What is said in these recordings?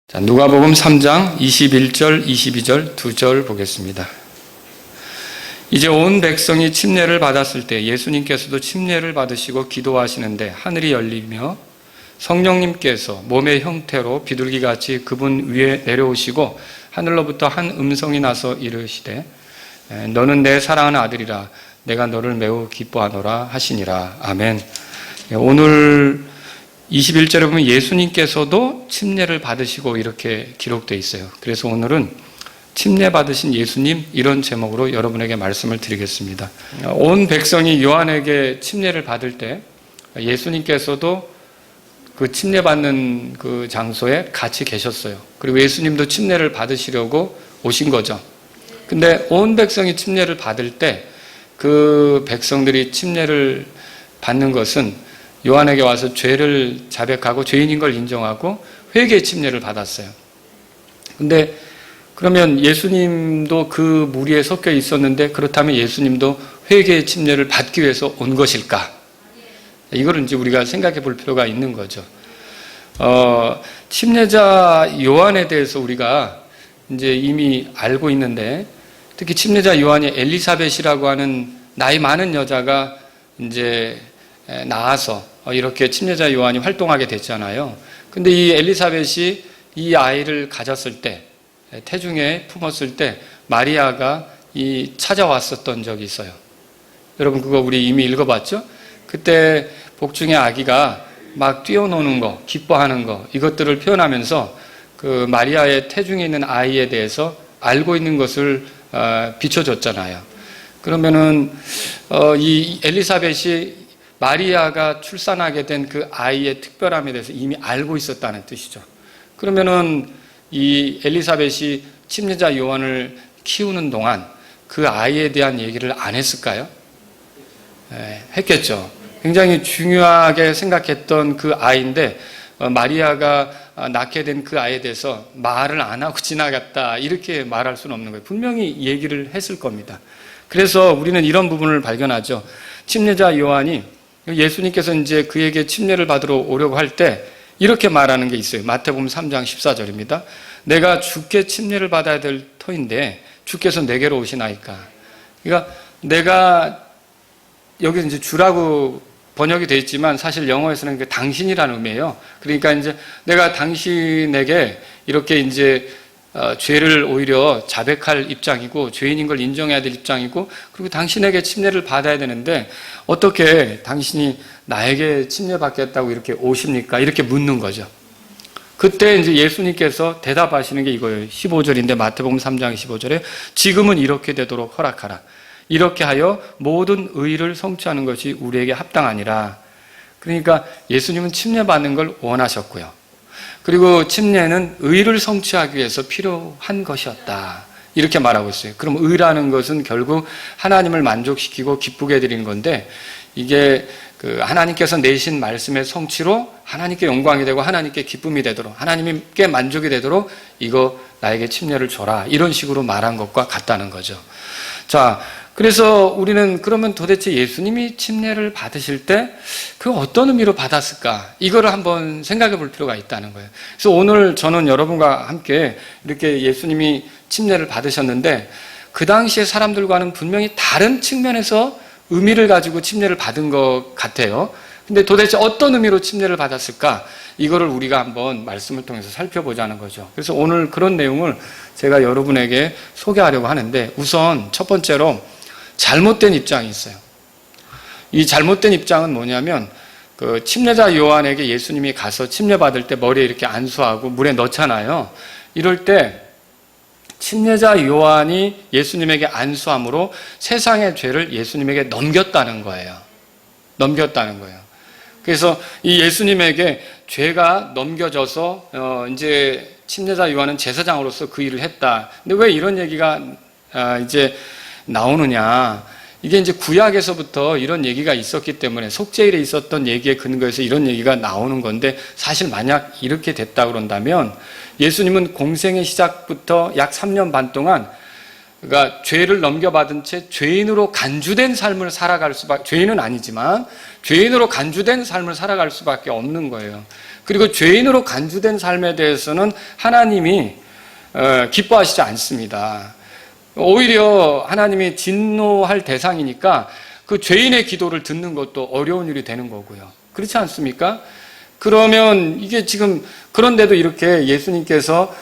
자, 누가복음 3장 21절, 22절 2절 보겠습니다. 이제 온 백성이 침례를 받았을 때 예수님께서도 침례를 받으시고 기도하시는데 하늘이 열리며 성령님께서 몸의 형태로 비둘기같이 그분 위에 내려오시고 하늘로부터 한 음성이 나서 이르시되 너는 내 사랑하는 아들이라 내가 너를 매우 기뻐하노라 하시니라. 아멘. 오늘 21절에 보면 예수님께서도 침례를 받으시고 이렇게 기록되어 있어요. 그래서 오늘은 침례 받으신 예수님 이런 제목으로 여러분에게 말씀을 드리겠습니다. 온 백성이 요한에게 침례를 받을 때 예수님께서도 그 침례 받는 그 장소에 같이 계셨어요. 그리고 예수님도 침례를 받으시려고 오신 거죠. 근데 온 백성이 침례를 받을 때 그 백성들이 침례를 받는 것은 요한에게 와서 죄를 자백하고 죄인인 걸 인정하고 회개 침례를 받았어요. 근데 그러면 예수님도 그 무리에 섞여 있었는데 그렇다면 예수님도 회개의 침례를 받기 위해서 온 것일까? 이거를 이제 우리가 생각해 볼 필요가 있는 거죠. 침례자 요한에 대해서 우리가 이제 이미 알고 있는데 특히 침례자 요한이 엘리사벳이라고 하는 나이 많은 여자가 이제 낳아서 이렇게 침례자 요한이 활동하게 됐잖아요. 근데 이 엘리사벳이 이 아이를 가졌을 때, 태중에 품었을 때 마리아가 찾아왔었던 적이 있어요. 여러분 그거 우리 이미 읽어봤죠? 그때 복중의 아기가 막 뛰어노는 거, 기뻐하는 거 이것들을 표현하면서 그 마리아의 태중에 있는 아이에 대해서 알고 있는 것을 비춰줬잖아요. 그러면은 이 엘리사벳이 마리아가 출산하게 된 그 아이의 특별함에 대해서 이미 알고 있었다는 뜻이죠. 그러면은 이 엘리사벳이 침례자 요한을 키우는 동안 그 아이에 대한 얘기를 안 했을까요? 했겠죠. 굉장히 중요하게 생각했던 그 아이인데 마리아가 낳게 된 그 아이에 대해서 말을 안 하고 지나갔다 이렇게 말할 수는 없는 거예요. 분명히 얘기를 했을 겁니다. 그래서 우리는 이런 부분을 발견하죠. 침례자 요한이 예수님께서 이제 그에게 침례를 받으러 오려고 할 때 이렇게 말하는 게 있어요. 마태복음 3장 14절입니다. 내가 주께 침례를 받아야 될 터인데 주께서 내게로 오시나이까. 그러니까 내가 여기 이제 주라고 번역이 되어 있지만 사실 영어에서는 그 당신이라는 의미예요. 그러니까 이제 내가 당신에게 이렇게 이제 죄를 오히려 자백할 입장이고 죄인인 걸 인정해야 될 입장이고 그리고 당신에게 침례를 받아야 되는데 어떻게 당신이 나에게 침례 받겠다고 이렇게 오십니까? 이렇게 묻는 거죠. 그때 이제 예수님께서 대답하시는 게 이거예요. 15절인데 마태복음 3장 15절에 지금은 이렇게 되도록 허락하라. 이렇게 하여 모든 의를 성취하는 것이 우리에게 합당하니라. 그러니까 예수님은 침례 받는 걸 원하셨고요. 그리고 침례는 의를 성취하기 위해서 필요한 것이었다. 이렇게 말하고 있어요. 그럼 의라는 것은 결국 하나님을 만족시키고 기쁘게 해드리는 건데 이게 그 하나님께서 내신 말씀의 성취로 하나님께 영광이 되고 하나님께 기쁨이 되도록 하나님께 만족이 되도록 이거 나에게 침례를 줘라. 이런 식으로 말한 것과 같다는 거죠. 자, 그래서 우리는 그러면 도대체 예수님이 침례를 받으실 때 그 어떤 의미로 받았을까? 이거를 한번 생각해 볼 필요가 있다는 거예요. 그래서 오늘 저는 여러분과 함께 이렇게 예수님이 침례를 받으셨는데 그 당시에 사람들과는 분명히 다른 측면에서 의미를 가지고 침례를 받은 것 같아요. 근데 도대체 어떤 의미로 침례를 받았을까? 이거를 우리가 한번 말씀을 통해서 살펴보자는 거죠. 그래서 오늘 그런 내용을 제가 여러분에게 소개하려고 하는데 우선 첫 번째로 잘못된 입장이 있어요. 이 잘못된 입장은 뭐냐면 그 침례자 요한에게 예수님이 가서 침례 받을 때 머리에 이렇게 안수하고 물에 넣잖아요. 이럴 때 침례자 요한이 예수님에게 안수함으로 세상의 죄를 예수님에게 넘겼다는 거예요. 넘겼다는 거예요. 그래서 이 예수님에게 죄가 넘겨져서 이제 침례자 요한은 제사장으로서 그 일을 했다. 근데 왜 이런 얘기가 이제 나오느냐? 이게 이제 구약에서부터 이런 얘기가 있었기 때문에 속죄일에 있었던 얘기에 근거해서 이런 얘기가 나오는 건데 사실 만약 이렇게 됐다 그런다면 예수님은 공생의 시작부터 약 3년 반 동안 그러니까 죄를 넘겨받은 채 죄인으로 간주된 삶을 살아갈 수밖에 죄인은 아니지만 죄인으로 간주된 삶을 살아갈 수밖에 없는 거예요. 그리고 죄인으로 간주된 삶에 대해서는 하나님이 기뻐하시지 않습니다. 오히려 하나님이 진노할 대상이니까 그 죄인의 기도를 듣는 것도 어려운 일이 되는 거고요. 그렇지 않습니까? 그러면 이게 지금 그런데도 이렇게 예수님께서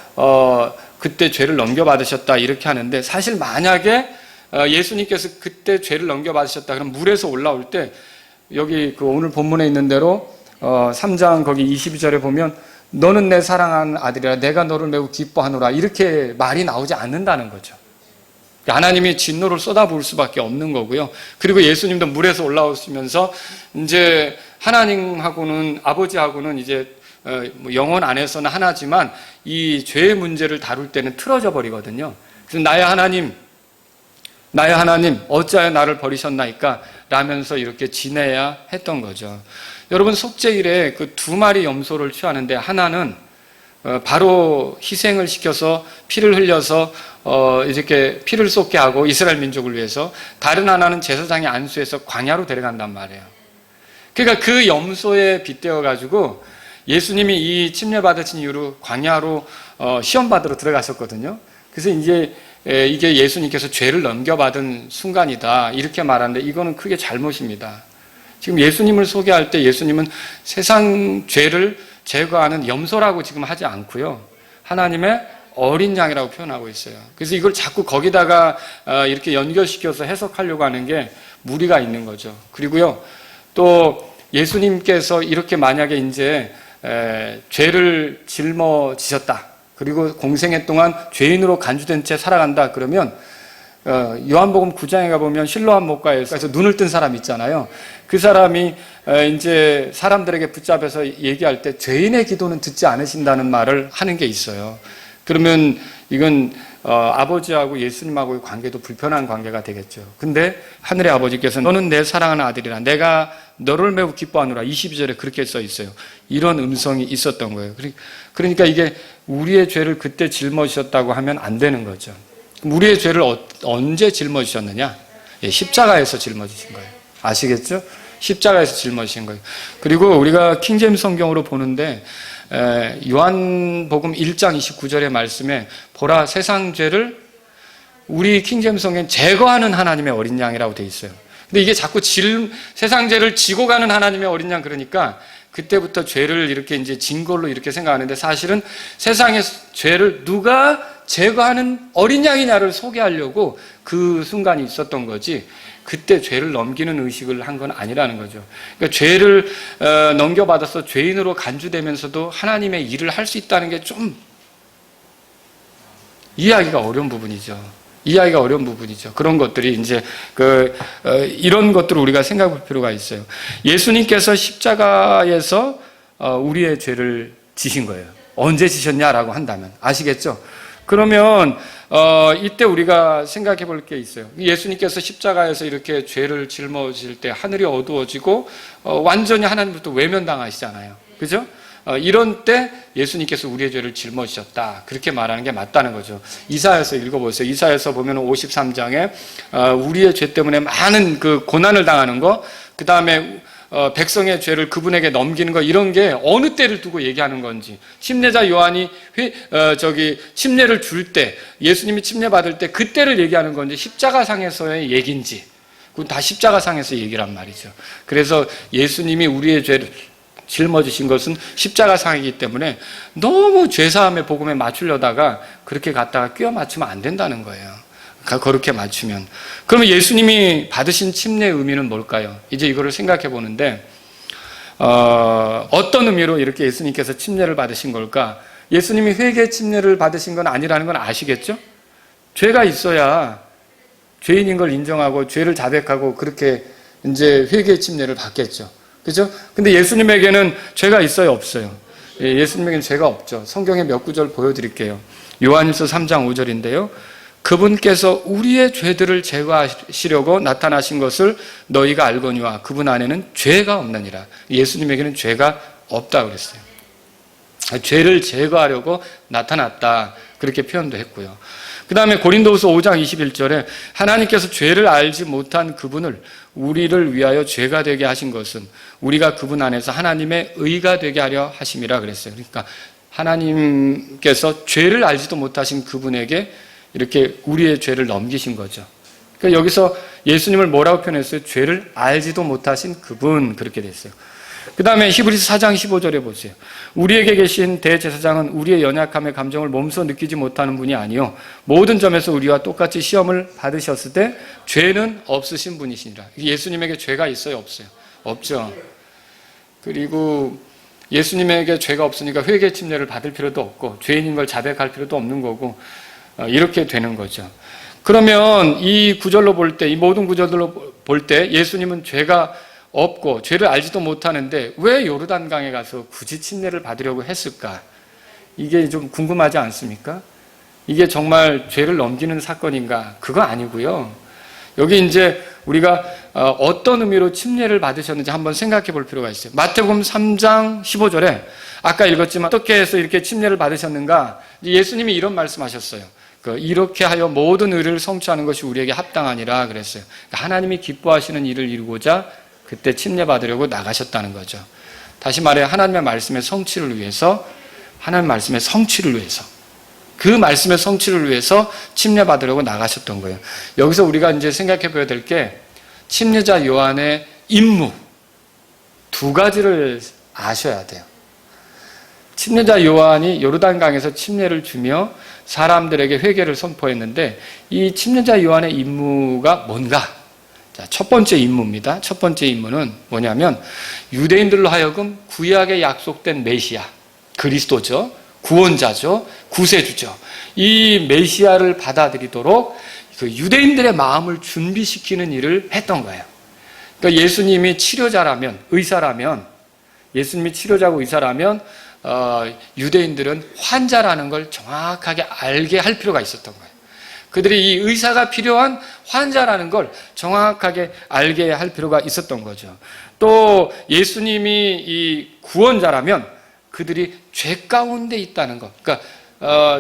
그때 죄를 넘겨받으셨다 이렇게 하는데, 사실 만약에 예수님께서 그때 죄를 넘겨받으셨다 그럼 물에서 올라올 때 여기 그 오늘 본문에 있는 대로 3장 거기 22절에 보면 너는 내 사랑하는 아들이라 내가 너를 매우 기뻐하노라 이렇게 말이 나오지 않는다는 거죠. 하나님이 진노를 쏟아부을 수밖에 없는 거고요. 그리고 예수님도 물에서 올라오시면서 이제 하나님하고는, 아버지하고는 이제 영혼 안에서는 하나지만 이 죄의 문제를 다룰 때는 틀어져 버리거든요. 그래서 나의 하나님 어찌하여 나를 버리셨나이까 라면서 이렇게 지내야 했던 거죠. 여러분, 속죄일에 그 두 마리 염소를 취하는데 하나는 바로 희생을 시켜서 피를 흘려서 이렇게 피를 쏟게 하고 이스라엘 민족을 위해서, 다른 하나는 제사장이 안수해서 광야로 데려간단 말이에요. 그러니까 그 염소에 빗대어 가지고 예수님이 이 침례받으신 이후로 광야로 시험받으러 들어가셨거든요. 그래서 이제 이게 예수님께서 죄를 넘겨받은 순간이다 이렇게 말하는데, 이거는 크게 잘못입니다. 지금 예수님을 소개할 때 예수님은 세상 죄를 제거하는 염소라고 지금 하지 않고요, 하나님의 어린 양이라고 표현하고 있어요. 그래서 이걸 자꾸 거기다가 이렇게 연결시켜서 해석하려고 하는 게 무리가 있는 거죠. 그리고요, 또 예수님께서 이렇게 만약에 이제 죄를 짊어지셨다, 그리고 공생애 동안 죄인으로 간주된 채 살아간다 그러면 요한복음 9장에 가보면 실로암 목가에서 눈을 뜬 사람 있잖아요. 그 사람이 이제 사람들에게 붙잡아서 얘기할 때 죄인의 기도는 듣지 않으신다는 말을 하는 게 있어요. 그러면 이건 아버지하고 예수님하고의 관계도 불편한 관계가 되겠죠. 근데 하늘의 아버지께서 너는 내 사랑하는 아들이라 내가 너를 매우 기뻐하노라 22절에 그렇게 써 있어요. 이런 음성이 있었던 거예요. 그러니까 이게 우리의 죄를 그때 짊어지셨다고 하면 안 되는 거죠. 우리의 죄를 언제 짊어지셨느냐? 십자가에서 짊어지신 거예요. 아시겠죠? 십자가에서 짊어지신 거예요. 그리고 우리가 킹제임스 성경으로 보는데 요한복음 1장 29절의 말씀에 보라 세상 죄를, 우리 킹제임스 성경은 제거하는 하나님의 어린 양이라고 돼 있어요. 근데 이게 자꾸 세상 죄를 지고 가는 하나님의 어린 양, 그러니까 그때부터 죄를 이렇게 이제 진 걸로 이렇게 생각하는데, 사실은 세상의 죄를 누가 제거하는 어린 양이냐를 소개하려고 그 순간이 있었던 거지, 그때 죄를 넘기는 의식을 한 건 아니라는 거죠. 그러니까 죄를 넘겨받아서 죄인으로 간주되면서도 하나님의 일을 할 수 있다는 게 좀 이해하기가 어려운 부분이죠. 그런 것들이 이제 이런 것들을 우리가 생각해 볼 필요가 있어요. 예수님께서 십자가에서 우리의 죄를 지신 거예요. 언제 지셨냐라고 한다면 아시겠죠? 그러면 이때 우리가 생각해 볼 게 있어요. 예수님께서 십자가에서 이렇게 죄를 짊어질 때 하늘이 어두워지고 완전히 하나님부터 외면당하시잖아요. 그죠? 이런 때 예수님께서 우리의 죄를 짊어지셨다 그렇게 말하는 게 맞다는 거죠. 이사야서 읽어보세요. 이사야서 보면 53장에 우리의 죄 때문에 많은 그 고난을 당하는 거, 그 다음에 백성의 죄를 그분에게 넘기는 거, 이런 게 어느 때를 두고 얘기하는 건지, 침례자 요한이 침례를 줄 때, 예수님이 침례 받을 때 그때를 얘기하는 건지, 십자가상에서의 얘기인지, 그건 다 십자가상에서 얘기란 말이죠. 그래서 예수님이 우리의 죄를 짊어지신 것은 십자가상이기 때문에 너무 죄사함의 복음에 맞추려다가 그렇게 갖다가 끼워 맞추면 안 된다는 거예요. 그렇게 맞추면. 그러면 예수님이 받으신 침례의 의미는 뭘까요? 이제 이거를 생각해 보는데 어떤 의미로 이렇게 예수님께서 침례를 받으신 걸까? 예수님이 회개 침례를 받으신 건 아니라는 건 아시겠죠? 죄가 있어야 죄인인 걸 인정하고 죄를 자백하고 그렇게 이제 회개 침례를 받겠죠. 그죠? 근데 예수님에게는 죄가 있어요, 없어요? 예수님에게는 죄가 없죠. 성경에 몇 구절 보여드릴게요. 요한일서 3장 5절인데요. 그분께서 우리의 죄들을 제거하시려고 나타나신 것을 너희가 알거니와 그분 안에는 죄가 없느니라. 예수님에게는 죄가 없다고 그랬어요. 죄를 제거하려고 나타났다. 그렇게 표현도 했고요. 그 다음에 고린도후서 5장 21절에 하나님께서 죄를 알지 못한 그분을 우리를 위하여 죄가 되게 하신 것은 우리가 그분 안에서 하나님의 의가 되게 하려 하심이라 그랬어요. 그러니까 하나님께서 죄를 알지도 못하신 그분에게 이렇게 우리의 죄를 넘기신 거죠. 그러니까 여기서 예수님을 뭐라고 표현했어요? 죄를 알지도 못하신 그분, 그렇게 됐어요. 그 다음에 히브리서 4장 15절에 보세요. 우리에게 계신 대제사장은 우리의 연약함의 감정을 몸소 느끼지 못하는 분이 아니요 모든 점에서 우리와 똑같이 시험을 받으셨을 때 죄는 없으신 분이시니라. 예수님에게 죄가 있어요? 없어요? 없죠. 그리고 예수님에게 죄가 없으니까 회개 침례를 받을 필요도 없고 죄인인 걸 자백할 필요도 없는 거고 이렇게 되는 거죠. 그러면 이 구절로 볼 때, 이 모든 구절들로 볼 때 예수님은 죄가 없고 죄를 알지도 못하는데 왜 요르단강에 가서 굳이 침례를 받으려고 했을까? 이게 좀 궁금하지 않습니까? 이게 정말 죄를 넘기는 사건인가? 그거 아니고요. 여기 이제 우리가 어떤 의미로 침례를 받으셨는지 한번 생각해 볼 필요가 있어요. 마태복음 3장 15절에 아까 읽었지만 어떻게 해서 이렇게 침례를 받으셨는가? 예수님이 이런 말씀하셨어요. 이렇게 하여 모든 의를 성취하는 것이 우리에게 합당하니라 그랬어요. 하나님이 기뻐하시는 일을 이루고자 그때 침례 받으려고 나가셨다는 거죠. 다시 말해 하나님의 말씀의 성취를 위해서, 하나님의 말씀의 성취를 위해서, 그 말씀의 성취를 위해서 침례 받으려고 나가셨던 거예요. 여기서 우리가 이제 생각해 봐야 될 게 침례자 요한의 임무 두 가지를 아셔야 돼요. 침례자 요한이 요르단강에서 침례를 주며 사람들에게 회개를 선포했는데 이 침례자 요한의 임무가 뭔가? 자, 첫 번째 임무입니다. 첫 번째 임무는 뭐냐면 유대인들로 하여금 구약에 약속된 메시아, 그리스도죠. 구원자죠. 구세주죠. 이 메시아를 받아들이도록 그 유대인들의 마음을 준비시키는 일을 했던 거예요. 그러니까 예수님이 치료자라면, 의사라면, 예수님이 치료자고 의사라면 유대인들은 환자라는 걸 정확하게 알게 할 필요가 있었던 거예요. 그들이 이 의사가 필요한 환자라는 걸 정확하게 알게 할 필요가 있었던 거죠. 또 예수님이 이 구원자라면 그들이 죄 가운데 있다는 것. 그러니까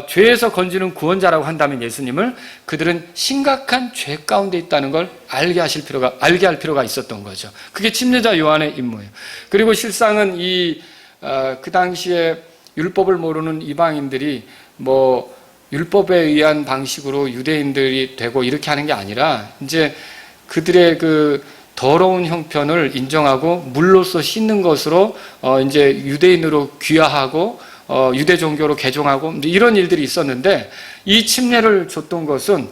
죄에서 건지는 구원자라고 한다면 예수님을 그들은 심각한 죄 가운데 있다는 걸 알게 할 필요가 있었던 거죠. 그게 침례자 요한의 임무예요. 그리고 실상은 그 당시에 율법을 모르는 이방인들이 율법에 의한 방식으로 유대인들이 되고 이렇게 하는 게 아니라 이제 그들의 그 더러운 형편을 인정하고 물로써 씻는 것으로 이제 유대인으로 귀화하고 유대 종교로 개종하고 이런 일들이 있었는데 이 침례를 줬던 것은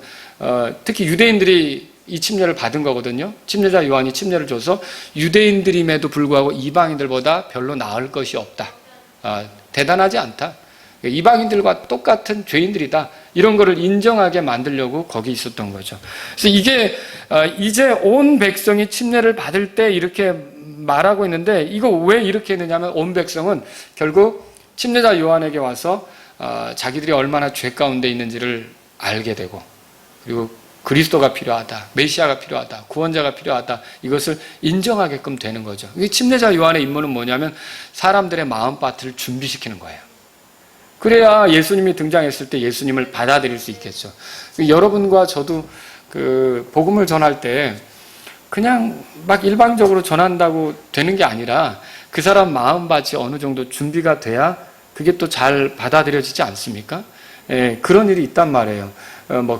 특히 유대인들이 이 침례를 받은 거거든요. 침례자 요한이 침례를 줘서 유대인들임에도 불구하고 이방인들보다 별로 나을 것이 없다. 대단하지 않다. 이방인들과 똑같은 죄인들이다. 이런 거를 인정하게 만들려고 거기 있었던 거죠. 그래서 이게 이제 온 백성이 침례를 받을 때 이렇게 말하고 있는데 이거 왜 이렇게 했느냐면 온 백성은 결국 침례자 요한에게 와서 자기들이 얼마나 죄 가운데 있는지를 알게 되고 그리고 그리스도가 필요하다, 메시아가 필요하다, 구원자가 필요하다 이것을 인정하게끔 되는 거죠. 이 침례자 요한의 임무는 뭐냐면 사람들의 마음밭을 준비시키는 거예요. 그래야 예수님이 등장했을 때 예수님을 받아들일 수 있겠죠. 여러분과 저도 그 복음을 전할 때 그냥 막 일방적으로 전한다고 되는 게 아니라 그 사람 마음밭이 어느 정도 준비가 돼야 그게 또 잘 받아들여지지 않습니까? 예, 그런 일이 있단 말이에요.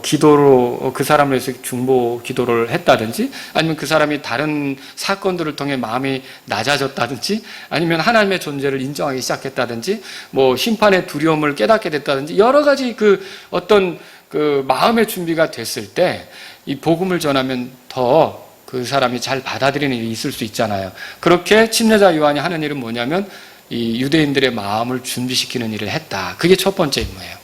기도로 그 사람을 위해서 중보 기도를 했다든지 아니면 그 사람이 다른 사건들을 통해 마음이 낮아졌다든지 아니면 하나님의 존재를 인정하기 시작했다든지 심판의 두려움을 깨닫게 됐다든지 여러 가지 어떤 마음의 준비가 됐을 때 이 복음을 전하면 더 그 사람이 잘 받아들이는 일이 있을 수 있잖아요. 그렇게 침례자 요한이 하는 일은 뭐냐면 이 유대인들의 마음을 준비시키는 일을 했다. 그게 첫 번째 임무예요.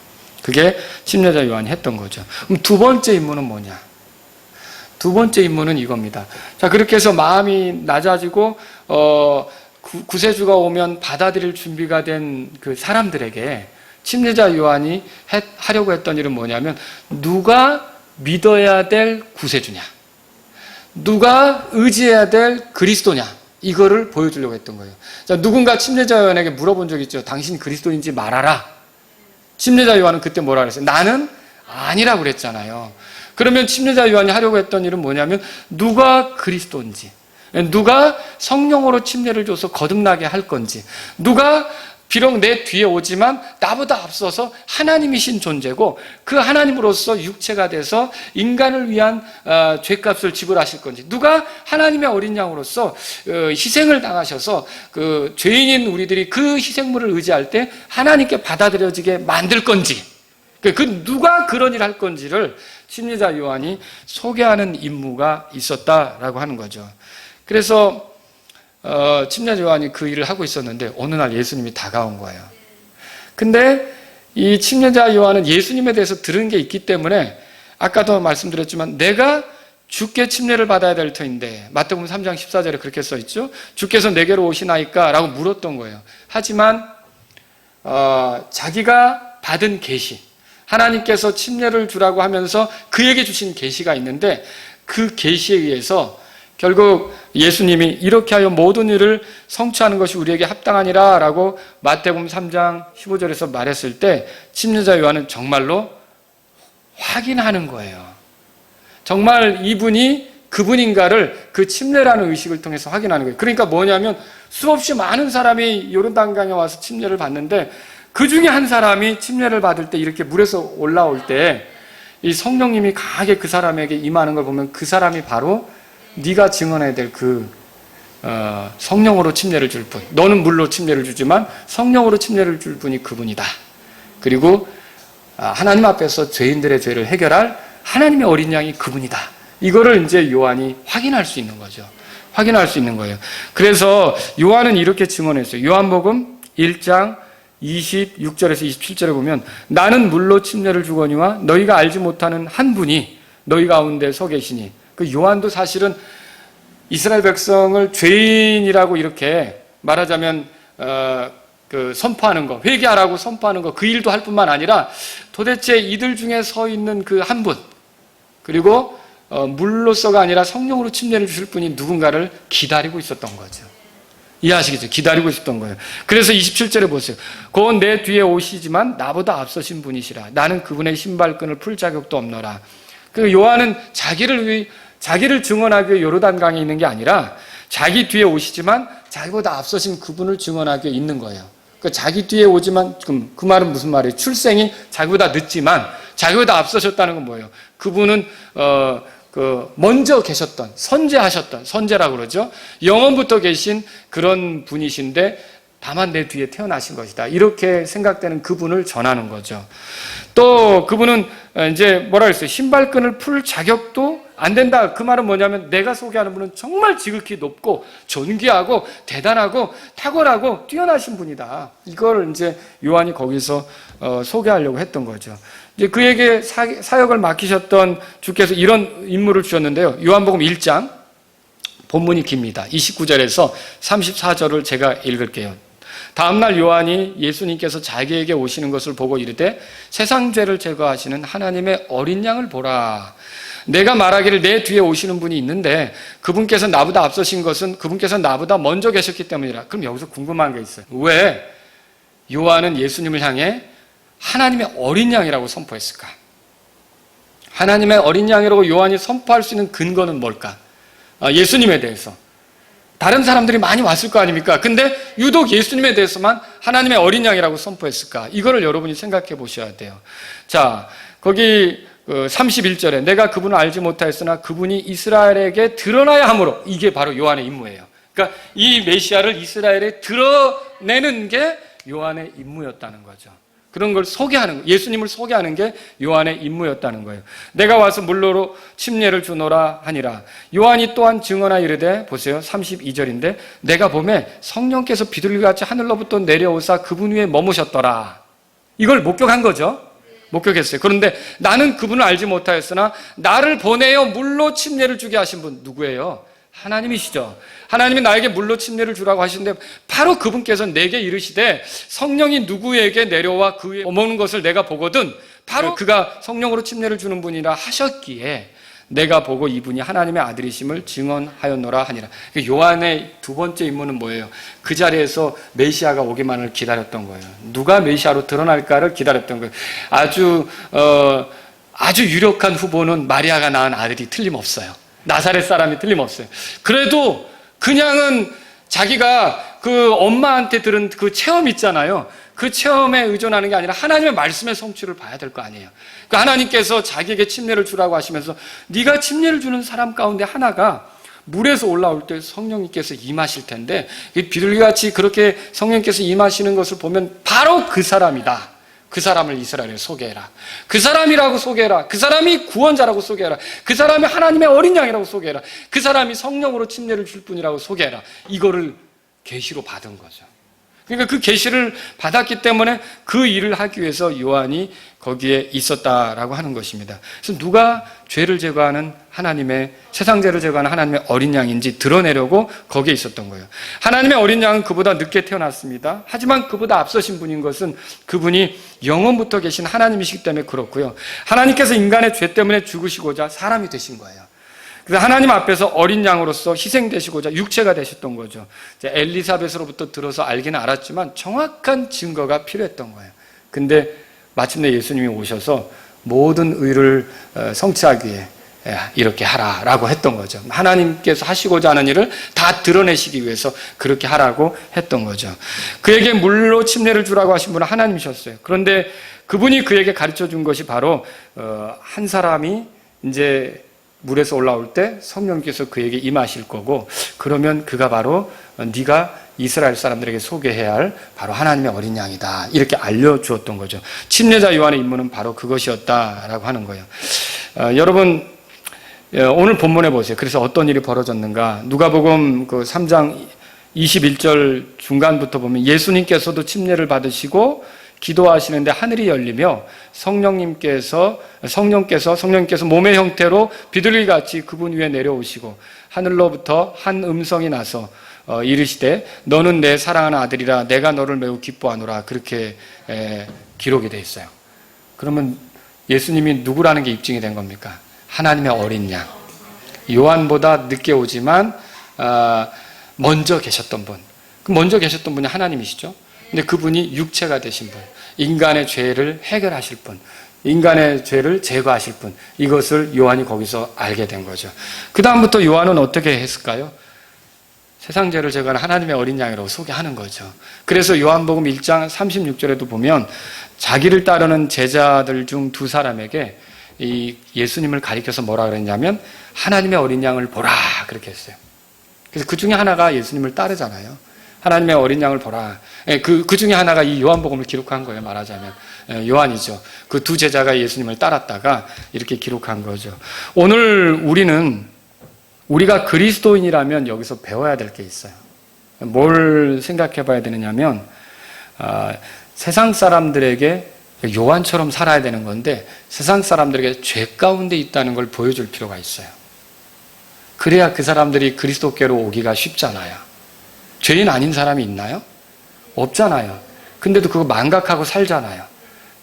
그게 침례자 요한이 했던 거죠. 그럼 두 번째 임무는 뭐냐? 두 번째 임무는 이겁니다. 자, 그렇게 해서 마음이 낮아지고 구세주가 오면 받아들일 준비가 된 그 사람들에게 침례자 요한이 하려고 했던 일은 뭐냐면 누가 믿어야 될 구세주냐? 누가 의지해야 될 그리스도냐? 이거를 보여주려고 했던 거예요. 자, 누군가 침례자 요한에게 물어본 적 있죠. 당신 그리스도인지 말하라. 침례자 요한은 그때 뭐라 그랬어요? 나는 아니라고 그랬잖아요. 그러면 침례자 요한이 하려고 했던 일은 뭐냐면 누가 그리스도인지, 누가 성령으로 침례를 줘서 거듭나게 할 건지, 누가 비록 내 뒤에 오지만 나보다 앞서서 하나님이신 존재고 그 하나님으로서 육체가 돼서 인간을 위한 죄값을 지불하실 건지, 누가 하나님의 어린 양으로서 희생을 당하셔서 그 죄인인 우리들이 그 희생물을 의지할 때 하나님께 받아들여지게 만들 건지, 그 누가 그런 일을 할 건지를 침례자 요한이 소개하는 임무가 있었다라고 하는 거죠. 그래서 침례자 요한이 그 일을 하고 있었는데 어느 날 예수님이 다가온 거예요. 근데 이 침례자 요한은 예수님에 대해서 들은 게 있기 때문에 아까도 말씀드렸지만 내가 주께 침례를 받아야 될 터인데, 마태복음 3장 14절에 그렇게 써있죠. 주께서 내게로 오시나이까? 라고 물었던 거예요. 하지만 자기가 받은 계시, 하나님께서 침례를 주라고 하면서 그에게 주신 계시가 있는데 그 계시에 의해서 결국 예수님이 이렇게 하여 모든 일을 성취하는 것이 우리에게 합당하니라 라고 마태복음 3장 15절에서 말했을 때 침례자 요한은 정말로 확인하는 거예요. 정말 이분이 그분인가를 그 침례라는 의식을 통해서 확인하는 거예요. 그러니까 뭐냐면 수없이 많은 사람이 요르단강에 와서 침례를 받는데 그 중에 한 사람이 침례를 받을 때 이렇게 물에서 올라올 때 이 성령님이 강하게 그 사람에게 임하는 걸 보면 그 사람이 바로 네가 증언해야 될 그 성령으로 침례를 줄 분, 너는 물로 침례를 주지만 성령으로 침례를 줄 분이 그분이다. 그리고 하나님 앞에서 죄인들의 죄를 해결할 하나님의 어린 양이 그분이다. 이거를 이제 요한이 확인할 수 있는 거죠. 확인할 수 있는 거예요. 그래서 요한은 이렇게 증언했어요. 요한복음 1장 26절에서 27절에 보면 나는 물로 침례를 주거니와 너희가 알지 못하는 한 분이 너희 가운데 서 계시니, 그 요한도 사실은 이스라엘 백성을 죄인이라고 이렇게 말하자면 그 선포하는 거, 회개하라고 선포하는 거, 그 일도 할 뿐만 아니라 도대체 이들 중에 서 있는 그 한 분, 그리고 물로서가 아니라 성령으로 침례를 주실 분이 누군가를 기다리고 있었던 거죠. 이해하시겠죠? 기다리고 있었던 거예요. 그래서 27절에 보세요. 곧 내 뒤에 오시지만 나보다 앞서신 분이시라. 나는 그분의 신발끈을 풀 자격도 없노라. 그 요한은 자기를 증언하기 위해 요르단강에 있는 게 아니라 자기 뒤에 오시지만 자기보다 앞서신 그분을 증언하기 위해 있는 거예요. 그 자기 뒤에 오지만, 그 말은 무슨 말이에요? 출생이 자기보다 늦지만 자기보다 앞서셨다는 건 뭐예요? 그분은 먼저 계셨던, 선제라고 그러죠. 영원부터 계신 그런 분이신데 다만 내 뒤에 태어나신 것이다. 이렇게 생각되는 그분을 전하는 거죠. 또 그분은 이제 뭐라 그랬어요? 신발끈을 풀 자격도 안 된다. 그 말은 뭐냐면 내가 소개하는 분은 정말 지극히 높고 존귀하고 대단하고 탁월하고 뛰어나신 분이다. 이걸 이제 요한이 거기서 소개하려고 했던 거죠. 이제 그에게 사역을 맡기셨던 주께서 이런 임무를 주셨는데요. 요한복음 1장, 본문이 깁니다. 29절에서 34절을 제가 읽을게요. 다음날 요한이 예수님께서 자기에게 오시는 것을 보고 이르되 세상 죄를 제거하시는 하나님의 어린 양을 보라. 내가 말하기를 내 뒤에 오시는 분이 있는데 그분께서 나보다 앞서신 것은 그분께서 나보다 먼저 계셨기 때문이라. 그럼 여기서 궁금한 게 있어요. 왜 요한은 예수님을 향해 하나님의 어린 양이라고 선포했을까? 하나님의 어린 양이라고 요한이 선포할 수 있는 근거는 뭘까? 예수님에 대해서. 다른 사람들이 많이 왔을 거 아닙니까? 근데 유독 예수님에 대해서만 하나님의 어린 양이라고 선포했을까? 이거를 여러분이 생각해 보셔야 돼요. 자, 거기 31절에 내가 그분을 알지 못하였으나 그분이 이스라엘에게 드러나야 하므로, 이게 바로 요한의 임무예요. 그러니까 이 메시아를 이스라엘에 드러내는 게 요한의 임무였다는 거죠. 그런 걸 소개하는, 예수님을 소개하는 게 요한의 임무였다는 거예요. 내가 와서 물로 침례를 주노라 하니라. 요한이 또한 증언하여 이르되, 보세요, 32절인데 내가 보매 성령께서 비둘기같이 하늘로부터 내려오사 그분 위에 머무셨더라. 이걸 목격한 거죠. 목격했어요. 그런데 나는 그분을 알지 못하였으나 나를 보내어 물로 침례를 주게 하신 분 누구예요? 하나님이시죠. 하나님이 나에게 물로 침례를 주라고 하시는데 바로 그분께서 내게 이르시되 성령이 누구에게 내려와 그 위에 머무는 것을 내가 보거든 바로 그가 성령으로 침례를 주는 분이라 하셨기에 내가 보고 이분이 하나님의 아들이심을 증언하였노라 하니라. 요한의 두 번째 임무는 뭐예요? 그 자리에서 메시아가 오기만을 기다렸던 거예요. 누가 메시아로 드러날까를 기다렸던 거예요. 아주 유력한 후보는 마리아가 낳은 아들이 틀림없어요. 나사렛 사람이 틀림없어요. 그래도 그냥은 자기가 그 엄마한테 들은 그 체험 있잖아요. 그 체험에 의존하는 게 아니라 하나님의 말씀의 성취를 봐야 될 거 아니에요. 그러니까 하나님께서 자기에게 침례를 주라고 하시면서 네가 침례를 주는 사람 가운데 하나가 물에서 올라올 때 성령님께서 임하실 텐데, 비둘기같이 그렇게 성령님께서 임하시는 것을 보면 바로 그 사람이다. 그 사람을 이스라엘에 소개해라. 그 사람이라고 소개해라. 그 사람이 구원자라고 소개해라. 그 사람이 하나님의 어린 양이라고 소개해라. 그 사람이 성령으로 침례를 줄 뿐이라고 소개해라. 이거를 계시로 받은 거죠. 그러니까 그 계시를 받았기 때문에 그 일을 하기 위해서 요한이 거기에 있었다라고 하는 것입니다. 그래서 누가 죄를 제거하는 하나님의, 세상 죄를 제거하는 하나님의 어린 양인지 드러내려고 거기에 있었던 거예요. 하나님의 어린 양은 그보다 늦게 태어났습니다. 하지만 그보다 앞서신 분인 것은 그분이 영원부터 계신 하나님이시기 때문에 그렇고요. 하나님께서 인간의 죄 때문에 죽으시고자 사람이 되신 거예요. 그래서 하나님 앞에서 어린 양으로서 희생되시고자 육체가 되셨던 거죠. 엘리사벳으로부터 들어서 알기는 알았지만 정확한 증거가 필요했던 거예요. 근데 마침내 예수님이 오셔서 모든 의를 성취하기 위해 이렇게 하라라고 했던 거죠. 하나님께서 하시고자 하는 일을 다 드러내시기 위해서 그렇게 하라고 했던 거죠. 그에게 물로 침례를 주라고 하신 분은 하나님이셨어요. 그런데 그분이 그에게 가르쳐 준 것이 바로 한 사람이 이제 물에서 올라올 때 성령께서 그에게 임하실 거고, 그러면 그가 바로 네가 이스라엘 사람들에게 소개해야 할 바로 하나님의 어린 양이다, 이렇게 알려주었던 거죠. 침례자 요한의 임무는 바로 그것이었다라고 하는 거예요. 여러분, 오늘 본문에 보세요. 그래서 어떤 일이 벌어졌는가. 누가복음 그 3장 21절 중간부터 보면 예수님께서도 침례를 받으시고 기도하시는데 하늘이 열리며 성령님께서 몸의 형태로 비둘기같이 그분 위에 내려오시고 하늘로부터 한 음성이 나서 이르시되 너는 내 사랑하는 아들이라 내가 너를 매우 기뻐하노라, 그렇게 기록이 되어 있어요. 그러면 예수님이 누구라는 게 입증이 된 겁니까? 하나님의 어린 양. 요한보다 늦게 오지만 먼저 계셨던 분. 그 먼저 계셨던 분이 하나님이시죠. 근데 그분이 육체가 되신 분, 인간의 죄를 해결하실 분, 인간의 죄를 제거하실 분, 이것을 요한이 거기서 알게 된 거죠. 그 다음부터 요한은 어떻게 했을까요? 세상 죄를 제거하는 하나님의 어린 양이라고 소개하는 거죠. 그래서 요한복음 1장 36절에도 보면 자기를 따르는 제자들 중 두 사람에게 이 예수님을 가리켜서 뭐라 그랬냐면 하나님의 어린 양을 보라, 그렇게 했어요. 그래서 그 중에 하나가 예수님을 따르잖아요. 하나님의 어린 양을 보라. 그 중에 하나가 이 요한복음을 기록한 거예요, 말하자면. 요한이죠. 그 두 제자가 예수님을 따랐다가 이렇게 기록한 거죠. 오늘 우리가 그리스도인이라면 여기서 배워야 될 게 있어요. 뭘 생각해 봐야 되느냐면, 세상 사람들에게 요한처럼 살아야 되는 건데, 세상 사람들에게 죄 가운데 있다는 걸 보여줄 필요가 있어요. 그래야 그 사람들이 그리스도께로 오기가 쉽잖아요. 죄인 아닌 사람이 있나요? 없잖아요. 근데도 그거 망각하고 살잖아요.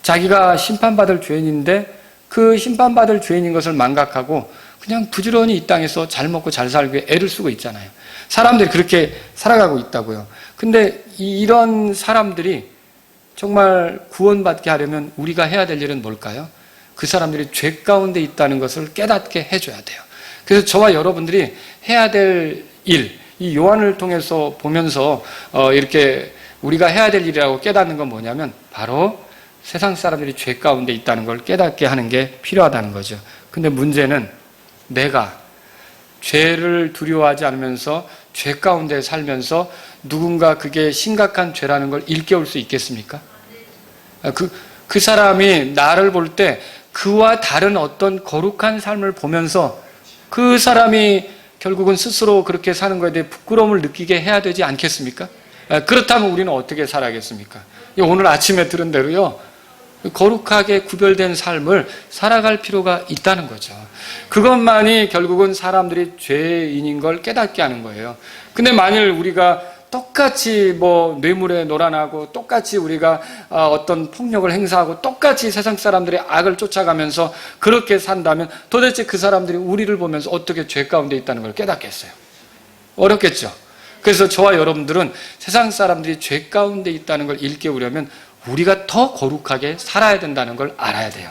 자기가 심판받을 죄인인데 그 심판받을 죄인인 것을 망각하고 그냥 부지런히 이 땅에서 잘 먹고 잘 살기 위해 애를 쓰고 있잖아요. 사람들이 그렇게 살아가고 있다고요. 근데 이런 사람들이 정말 구원받게 하려면 우리가 해야 될 일은 뭘까요? 그 사람들이 죄 가운데 있다는 것을 깨닫게 해줘야 돼요. 그래서 저와 여러분들이 해야 될 일, 이 요한을 통해서 보면서 이렇게 우리가 해야 될 일이라고 깨닫는 건 뭐냐면 바로 세상 사람들이 죄 가운데 있다는 걸 깨닫게 하는 게 필요하다는 거죠. 근데 문제는 내가 죄를 두려워하지 않으면서 죄 가운데 살면서 누군가 그게 심각한 죄라는 걸 일깨울 수 있겠습니까? 그 사람이 나를 볼 때 그와 다른 어떤 거룩한 삶을 보면서 그 사람이 결국은 스스로 그렇게 사는 것에 대해 부끄러움을 느끼게 해야 되지 않겠습니까? 그렇다면 우리는 어떻게 살아야겠습니까? 오늘 아침에 들은 대로요, 거룩하게 구별된 삶을 살아갈 필요가 있다는 거죠. 그것만이 결국은 사람들이 죄인인 걸 깨닫게 하는 거예요. 근데 만일 우리가 똑같이 뭐 뇌물에 놀아나고 똑같이 우리가 어떤 폭력을 행사하고 똑같이 세상 사람들의 악을 쫓아가면서 그렇게 산다면 도대체 그 사람들이 우리를 보면서 어떻게 죄 가운데 있다는 걸 깨닫겠어요? 어렵겠죠. 그래서 저와 여러분들은 세상 사람들이 죄 가운데 있다는 걸 일깨우려면 우리가 더 거룩하게 살아야 된다는 걸 알아야 돼요.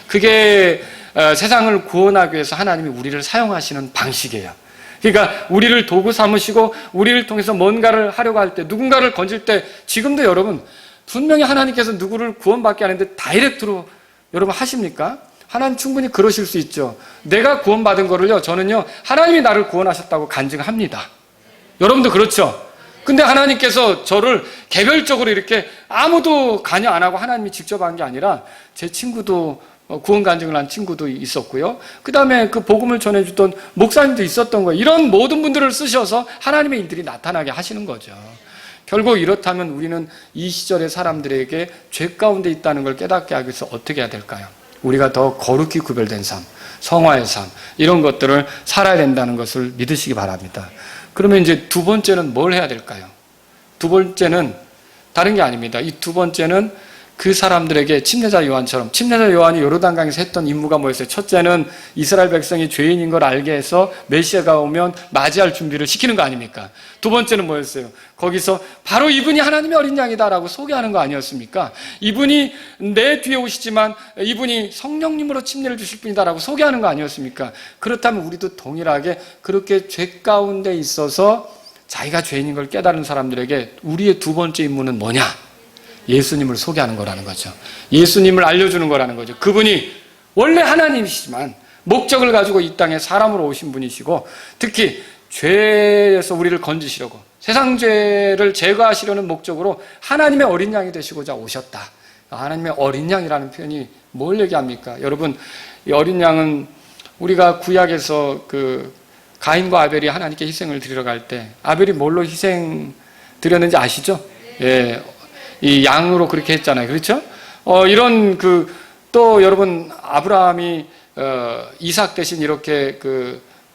그게 세상을 구원하기 위해서 하나님이 우리를 사용하시는 방식이에요. 그러니까 우리를 도구 삼으시고 우리를 통해서 뭔가를 하려고 할 때, 누군가를 건질 때, 지금도 여러분 분명히 하나님께서 누구를 구원받게 하는데 다이렉트로 여러분 하십니까? 하나님 충분히 그러실 수 있죠. 내가 구원받은 거를요, 저는요 하나님이 나를 구원하셨다고 간증합니다. 여러분도 그렇죠? 근데 하나님께서 저를 개별적으로 이렇게 아무도 관여 안 하고 하나님이 직접 한 게 아니라 제 친구도 구원 간증을 한 친구도 있었고요. 그 다음에 그 복음을 전해주던 목사님도 있었던 거예요. 이런 모든 분들을 쓰셔서 하나님의 일들이 나타나게 하시는 거죠. 결국 이렇다면 우리는 이 시절의 사람들에게 죄 가운데 있다는 걸 깨닫게 하기 위해서 어떻게 해야 될까요? 우리가 더 거룩히 구별된 삶, 성화의 삶, 이런 것들을 살아야 된다는 것을 믿으시기 바랍니다. 그러면 이제 두 번째는 뭘 해야 될까요? 두 번째는 다른 게 아닙니다. 이 두 번째는 그 사람들에게 침례자 요한처럼, 침례자 요한이 요르단강에서 했던 임무가 뭐였어요? 첫째는 이스라엘 백성이 죄인인 걸 알게 해서 메시아가 오면 맞이할 준비를 시키는 거 아닙니까? 두 번째는 뭐였어요? 거기서 바로 이분이 하나님의 어린 양이다라고 소개하는 거 아니었습니까? 이분이 내 뒤에 오시지만 이분이 성령님으로 침례를 주실 분이다라고 소개하는 거 아니었습니까? 그렇다면 우리도 동일하게 그렇게 죄 가운데 있어서 자기가 죄인인 걸 깨달은 사람들에게 우리의 두 번째 임무는 뭐냐? 예수님을 소개하는 거라는 거죠. 예수님을 알려주는 거라는 거죠. 그분이 원래 하나님이시지만 목적을 가지고 이 땅에 사람으로 오신 분이시고, 특히 죄에서 우리를 건지시려고 세상 죄를 제거하시려는 목적으로 하나님의 어린 양이 되시고자 오셨다. 하나님의 어린 양이라는 표현이 뭘 얘기합니까? 여러분, 이 어린 양은 우리가 구약에서 그 가인과 아벨이 하나님께 희생을 드리러 갈 때 아벨이 뭘로 희생 드렸는지 아시죠? 예. 이 양으로 그렇게 했잖아요. 그렇죠? 이런 또 여러분, 아브라함이 이삭 대신 이렇게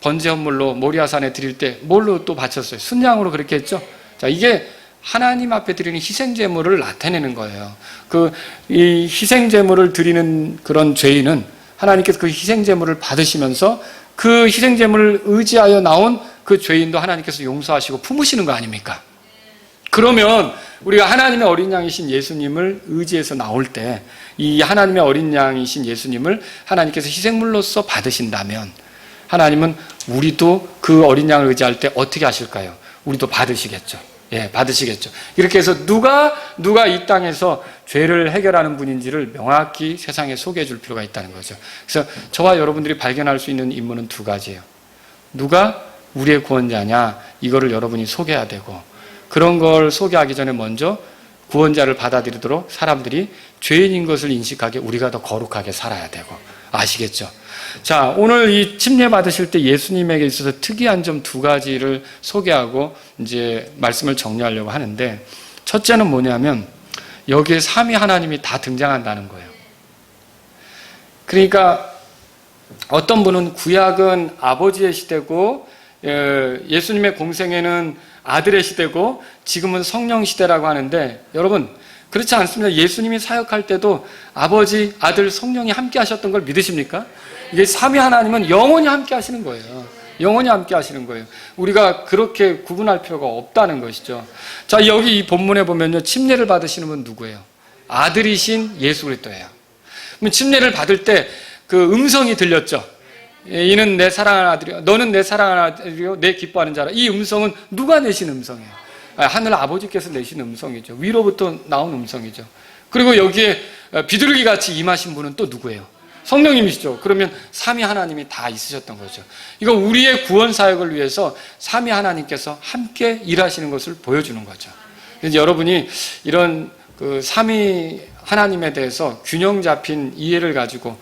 번제 헌물로 모리아산에 드릴 때 뭘로 또 바쳤어요? 순양으로 그렇게 했죠? 자, 이게 하나님 앞에 드리는 희생제물을 나타내는 거예요. 이 희생제물을 드리는 그런 죄인은 하나님께서 그 희생제물을 받으시면서 그 희생제물을 의지하여 나온 그 죄인도 하나님께서 용서하시고 품으시는 거 아닙니까? 그러면 우리가 하나님의 어린 양이신 예수님을 의지해서 나올 때 이 하나님의 어린 양이신 예수님을 하나님께서 희생물로서 받으신다면 하나님은 우리도 그 어린 양을 의지할 때 어떻게 하실까요? 우리도 받으시겠죠. 예, 받으시겠죠. 이렇게 해서 누가 이 땅에서 죄를 해결하는 분인지를 명확히 세상에 소개해 줄 필요가 있다는 거죠. 그래서 저와 여러분들이 발견할 수 있는 임무는 두 가지예요. 누가 우리의 구원자냐, 이거를 여러분이 소개해야 되고, 그런 걸 소개하기 전에 먼저 구원자를 받아들이도록 사람들이 죄인인 것을 인식하게 우리가 더 거룩하게 살아야 되고, 아시겠죠? 자, 오늘 이 침례 받으실 때 예수님에게 있어서 특이한 점 두 가지를 소개하고 이제 말씀을 정리하려고 하는데, 첫째는 뭐냐면 여기에 삼위 하나님이 다 등장한다는 거예요. 그러니까 어떤 분은 구약은 아버지의 시대고 예수님의 공생애는 아들의 시대고 지금은 성령 시대라고 하는데, 여러분 그렇지 않습니다. 예수님이 사역할 때도 아버지, 아들, 성령이 함께 하셨던 걸 믿으십니까? 이게 삼위 하나님은 영원히 함께 하시는 거예요. 영원히 함께 하시는 거예요. 우리가 그렇게 구분할 필요가 없다는 것이죠. 자, 여기 이 본문에 보면요, 침례를 받으시는 분 누구예요? 아들이신 예수 그리스도예요. 그럼 침례를 받을 때 그 음성이 들렸죠. 이는 내 사랑하는 아들이요, 너는 내 사랑하는 아들이요, 내 기뻐하는 자라. 이 음성은 누가 내신 음성이에요? 하늘 아버지께서 내신 음성이죠. 위로부터 나온 음성이죠. 그리고 여기에 비둘기 같이 임하신 분은 또 누구예요? 성령님이시죠. 그러면 삼위 하나님이 다 있으셨던 거죠. 이거 우리의 구원 사역을 위해서 삼위 하나님께서 함께 일하시는 것을 보여주는 거죠. 이제 여러분이 이런 삼위 하나님에 대해서 균형 잡힌 이해를 가지고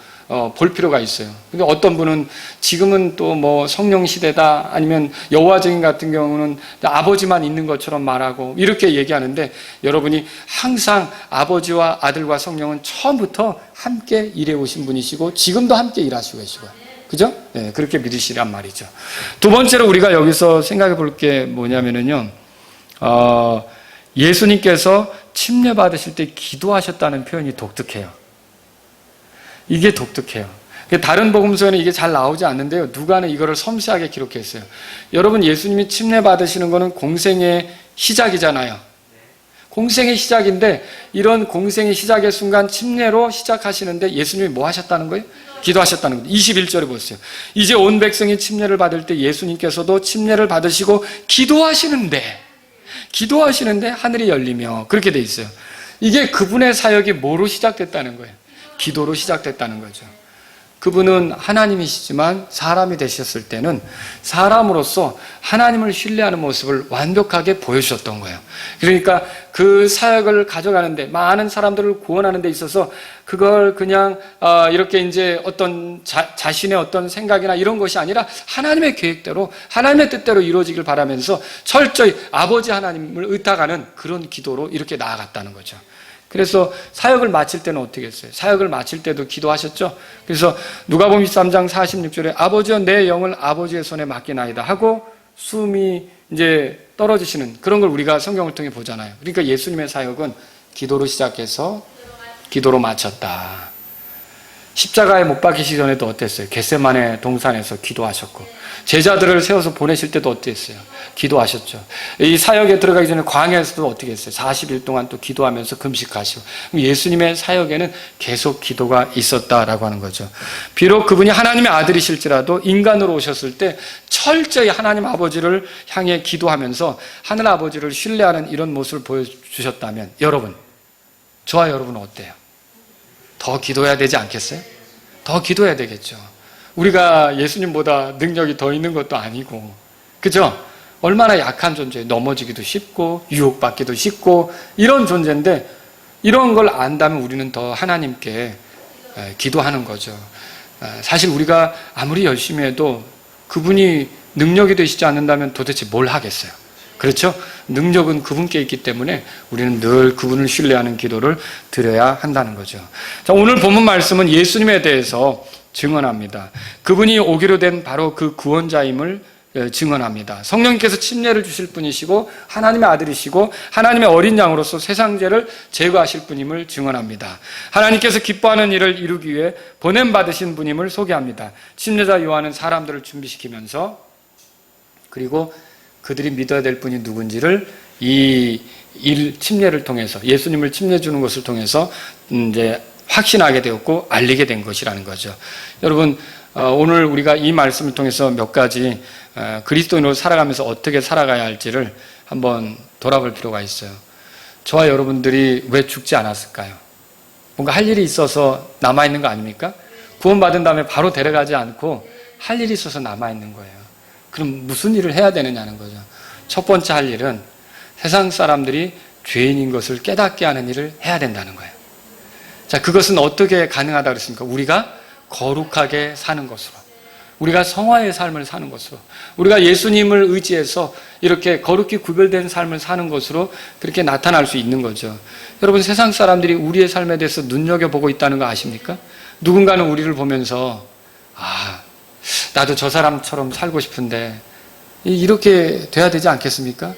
볼 필요가 있어요. 근데 어떤 분은 지금은 또 뭐 성령 시대다, 아니면 여호와 증인 같은 경우는 아버지만 있는 것처럼 말하고 이렇게 얘기하는데, 여러분이 항상 아버지와 아들과 성령은 처음부터 함께 일해 오신 분이시고 지금도 함께 일하시고 계시고요. 그죠? 네, 그렇게 믿으시란 말이죠. 두 번째로 우리가 여기서 생각해 볼 게 뭐냐면요, 예수님께서 침례받으실 때 기도하셨다는 표현이 독특해요. 이게 독특해요. 다른 복음서에는 이게 잘 나오지 않는데요. 누가는 이거를 섬세하게 기록했어요. 여러분, 예수님이 침례받으시는 거는 공생의 시작이잖아요. 공생의 시작인데 이런 공생의 시작의 순간 침례로 시작하시는데 예수님이 뭐 하셨다는 거예요? 기도하셨다는 거예요. 21절에 보세요. 이제 온 백성이 침례를 받을 때 예수님께서도 침례를 받으시고 기도하시는데 하늘이 열리며 그렇게 돼 있어요. 이게 그분의 사역이 뭐로 시작됐다는 거예요? 기도로 시작됐다는 거죠. 그분은 하나님이시지만 사람이 되셨을 때는 사람으로서 하나님을 신뢰하는 모습을 완벽하게 보여주셨던 거예요. 그러니까 그 사역을 가져가는데, 많은 사람들을 구원하는 데 있어서 그걸 그냥 이렇게 이제 어떤 자신의 어떤 생각이나 이런 것이 아니라 하나님의 계획대로, 하나님의 뜻대로 이루어지길 바라면서 철저히 아버지 하나님을 의탁하는 그런 기도로 이렇게 나아갔다는 거죠. 그래서 사역을 마칠 때는 어떻게 했어요? 사역을 마칠 때도 기도하셨죠? 그래서 누가복음 23장 46절에 아버지여 내 영을 아버지의 손에 맡기나이다 하고 숨이 이제 떨어지시는 그런 걸 우리가 성경을 통해 보잖아요. 그러니까 예수님의 사역은 기도로 시작해서 기도로 마쳤다. 십자가에 못 박히시기 전에도 어땠어요? 겟세마네 동산에서 기도하셨고, 제자들을 세워서 보내실 때도 어땠어요? 기도하셨죠. 이 사역에 들어가기 전에 광야에서도 어떻게 했어요? 40일 동안 또 기도하면서 금식하시고. 예수님의 사역에는 계속 기도가 있었다라고 하는 거죠. 비록 그분이 하나님의 아들이실지라도 인간으로 오셨을 때 철저히 하나님 아버지를 향해 기도하면서 하늘 아버지를 신뢰하는 이런 모습을 보여주셨다면 여러분, 저와 여러분은 어때요? 더 기도해야 되지 않겠어요? 더 기도해야 되겠죠. 우리가 예수님보다 능력이 더 있는 것도 아니고, 그죠? 얼마나 약한 존재예요. 넘어지기도 쉽고 유혹받기도 쉽고 이런 존재인데, 이런 걸 안다면 우리는 더 하나님께 기도하는 거죠. 사실 우리가 아무리 열심히 해도 그분이 능력이 되시지 않는다면 도대체 뭘 하겠어요? 그렇죠? 능력은 그분께 있기 때문에 우리는 늘 그분을 신뢰하는 기도를 드려야 한다는 거죠. 자, 오늘 본문 말씀은 예수님에 대해서 증언합니다. 그분이 오기로 된 바로 그 구원자임을 증언합니다. 성령님께서 침례를 주실 분이시고 하나님의 아들이시고 하나님의 어린 양으로서 세상 죄를 제거하실 분임을 증언합니다. 하나님께서 기뻐하는 일을 이루기 위해 보냄받으신 분임을 소개합니다. 침례자 요한은 사람들을 준비시키면서, 그리고 그들이 믿어야 될 분이 누군지를 이 침례를 통해서, 예수님을 침례 주는 것을 통해서 이제 확신하게 되었고 알리게 된 것이라는 거죠. 여러분, 오늘 우리가 이 말씀을 통해서 몇 가지 그리스도인으로 살아가면서 어떻게 살아가야 할지를 한번 돌아볼 필요가 있어요. 저와 여러분들이 왜 죽지 않았을까요? 뭔가 할 일이 있어서 남아있는 거 아닙니까? 구원받은 다음에 바로 데려가지 않고 할 일이 있어서 남아있는 거예요. 그럼 무슨 일을 해야 되느냐는 거죠. 첫 번째 할 일은 세상 사람들이 죄인인 것을 깨닫게 하는 일을 해야 된다는 거예요. 자, 그것은 어떻게 가능하다 그랬습니까? 우리가 거룩하게 사는 것으로, 우리가 성화의 삶을 사는 것으로, 우리가 예수님을 의지해서 이렇게 거룩히 구별된 삶을 사는 것으로 그렇게 나타날 수 있는 거죠. 여러분, 세상 사람들이 우리의 삶에 대해서 눈여겨보고 있다는 거 아십니까? 누군가는 우리를 보면서 나도 저 사람처럼 살고 싶은데 이렇게 돼야 되지 않겠습니까?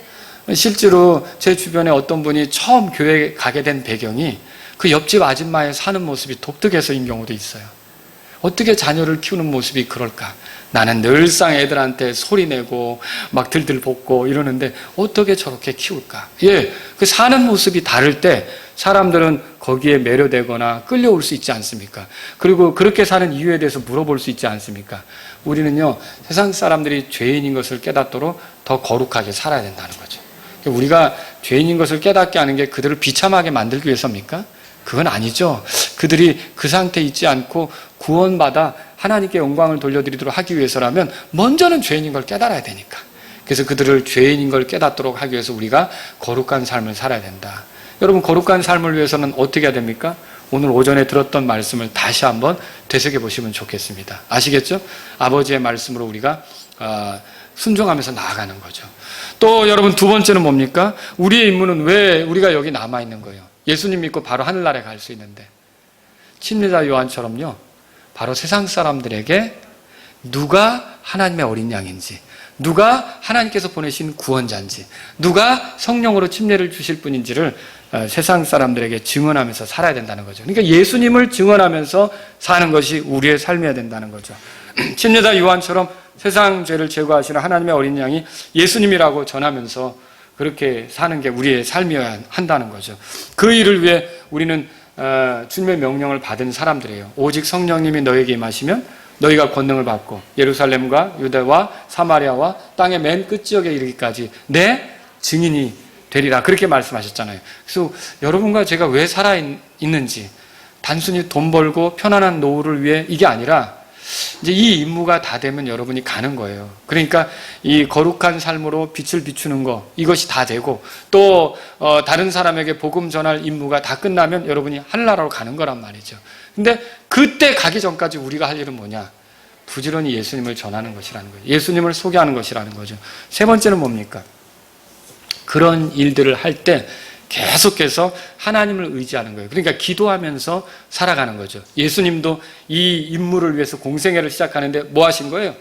실제로 제 주변에 어떤 분이 처음 교회에 가게 된 배경이 그 옆집 아줌마의 사는 모습이 독특해서인 경우도 있어요. 어떻게 자녀를 키우는 모습이 그럴까? 나는 늘상 애들한테 소리내고 막 들들 볶고 이러는데 어떻게 저렇게 키울까? 그 사는 모습이 다를 때 사람들은 거기에 매료되거나 끌려올 수 있지 않습니까? 그리고 그렇게 사는 이유에 대해서 물어볼 수 있지 않습니까? 우리는요, 세상 사람들이 죄인인 것을 깨닫도록 더 거룩하게 살아야 된다는 거죠. 우리가 죄인인 것을 깨닫게 하는 게 그들을 비참하게 만들기 위해서입니까? 그건 아니죠. 그들이 그 상태에 있지 않고 구원받아 하나님께 영광을 돌려드리도록 하기 위해서라면 먼저는 죄인인 걸 깨달아야 되니까. 그래서 그들을 죄인인 걸 깨닫도록 하기 위해서 우리가 거룩한 삶을 살아야 된다. 여러분, 거룩한 삶을 위해서는 어떻게 해야 됩니까? 오늘 오전에 들었던 말씀을 다시 한번 되새겨보시면 좋겠습니다. 아시겠죠? 아버지의 말씀으로 우리가 순종하면서 나아가는 거죠. 또 여러분, 두 번째는 뭡니까? 우리의 임무는 왜 우리가 여기 남아있는 거예요? 예수님 믿고 바로 하늘나라에 갈 수 있는데, 침례자 요한처럼요, 바로 세상 사람들에게 누가 하나님의 어린 양인지, 누가 하나님께서 보내신 구원자인지, 누가 성령으로 침례를 주실 분인지를 세상 사람들에게 증언하면서 살아야 된다는 거죠. 그러니까 예수님을 증언하면서 사는 것이 우리의 삶이어야 된다는 거죠. 침례자 요한처럼 세상 죄를 제거하시는 하나님의 어린 양이 예수님이라고 전하면서 그렇게 사는 게 우리의 삶이어야 한다는 거죠. 그 일을 위해 우리는 주님의 명령을 받은 사람들이에요. 오직 성령님이 너에게 임하시면 너희가 권능을 받고 예루살렘과 유대와 사마리아와 땅의 맨 끝지역에 이르기까지 내 증인이 되리라, 그렇게 말씀하셨잖아요. 그래서 여러분과 제가 왜 살아있는지, 단순히 돈 벌고 편안한 노후를 위해 이게 아니라 이제 이 임무가 다 되면 여러분이 가는 거예요. 그러니까 이 거룩한 삶으로 빛을 비추는 거, 이것이 다 되고 또 다른 사람에게 복음 전할 임무가 다 끝나면 여러분이 하늘나라로 가는 거란 말이죠. 근데 그때 가기 전까지 우리가 할 일은 뭐냐? 부지런히 예수님을 전하는 것이라는 거예요. 예수님을 소개하는 것이라는 거죠. 세 번째는 뭡니까? 그런 일들을 할 때 계속해서 하나님을 의지하는 거예요. 그러니까 기도하면서 살아가는 거죠. 예수님도 이 임무를 위해서 공생애를 시작하는데 뭐 하신 거예요?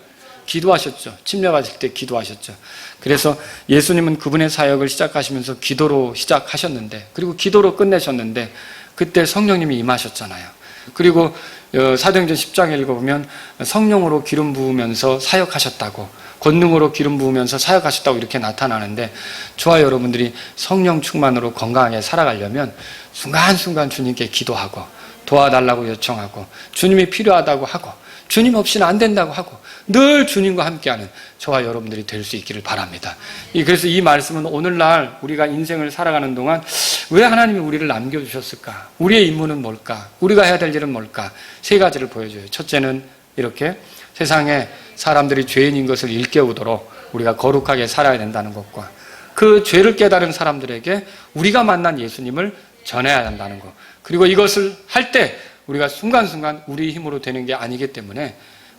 기도하셨죠. 침례 받을 때 기도하셨죠. 그래서 예수님은 그분의 사역을 시작하시면서 기도로 시작하셨는데, 그리고 기도로 끝내셨는데, 그때 성령님이 임하셨잖아요. 그리고 사도행전 10장에 읽어보면 성령으로 기름 부으면서 사역하셨다고, 권능으로 기름 부으면서 사역하셨다고 이렇게 나타나는데, 저와 여러분들이 성령 충만으로 건강하게 살아가려면 순간순간 주님께 기도하고 도와달라고 요청하고 주님이 필요하다고 하고 주님 없이는 안 된다고 하고 늘 주님과 함께하는 저와 여러분들이 될 수 있기를 바랍니다. 그래서 이 말씀은 오늘날 우리가 인생을 살아가는 동안 왜 하나님이 우리를 남겨주셨을까? 우리의 임무는 뭘까? 우리가 해야 될 일은 뭘까? 세 가지를 보여줘요. 첫째는 이렇게 세상에 사람들이 죄인인 것을 일깨우도록 우리가 거룩하게 살아야 된다는 것과, 그 죄를 깨달은 사람들에게 우리가 만난 예수님을 전해야 한다는 것, 그리고 이것을 할 때 우리가 순간순간 우리 힘으로 되는 게 아니기 때문에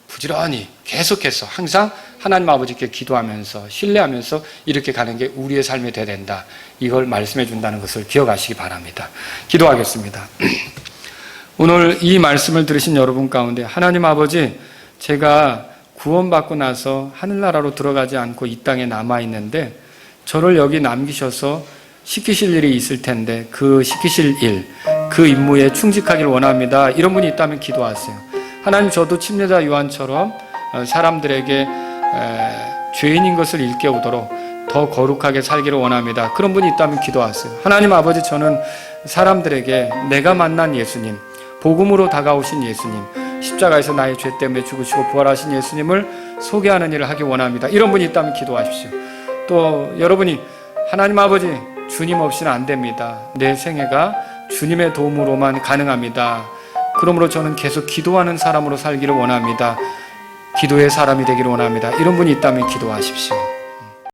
부지런히 계속해서 항상 하나님 아버지께 기도하면서 신뢰하면서 이렇게 가는 게 우리의 삶이 돼야 된다, 이걸 말씀해 준다는 것을 기억하시기 바랍니다. 기도하겠습니다. 오늘 이 말씀을 들으신 여러분 가운데 하나님 아버지, 제가 구원받고 나서 하늘나라로 들어가지 않고 이 땅에 남아있는데 저를 여기 남기셔서 시키실 일이 있을 텐데 그 시키실 일, 그 임무에 충직하길 원합니다. 이런 분이 있다면 기도하세요. 하나님, 저도 침례자 요한처럼 사람들에게 죄인인 것을 일깨우도록 더 거룩하게 살기를 원합니다. 그런 분이 있다면 기도하세요. 하나님 아버지, 저는 사람들에게 내가 만난 예수님, 복음으로 다가오신 예수님, 십자가에서 나의 죄 때문에 죽으시고 부활하신 예수님을 소개하는 일을 하기 원합니다. 이런 분이 있다면 기도하십시오. 또 여러분이 하나님 아버지, 주님 없이는 안 됩니다. 내 생애가 주님의 도움으로만 가능합니다. 그러므로 저는 계속 기도하는 사람으로 살기를 원합니다. 기도의 사람이 되기를 원합니다. 이런 분이 있다면 기도하십시오.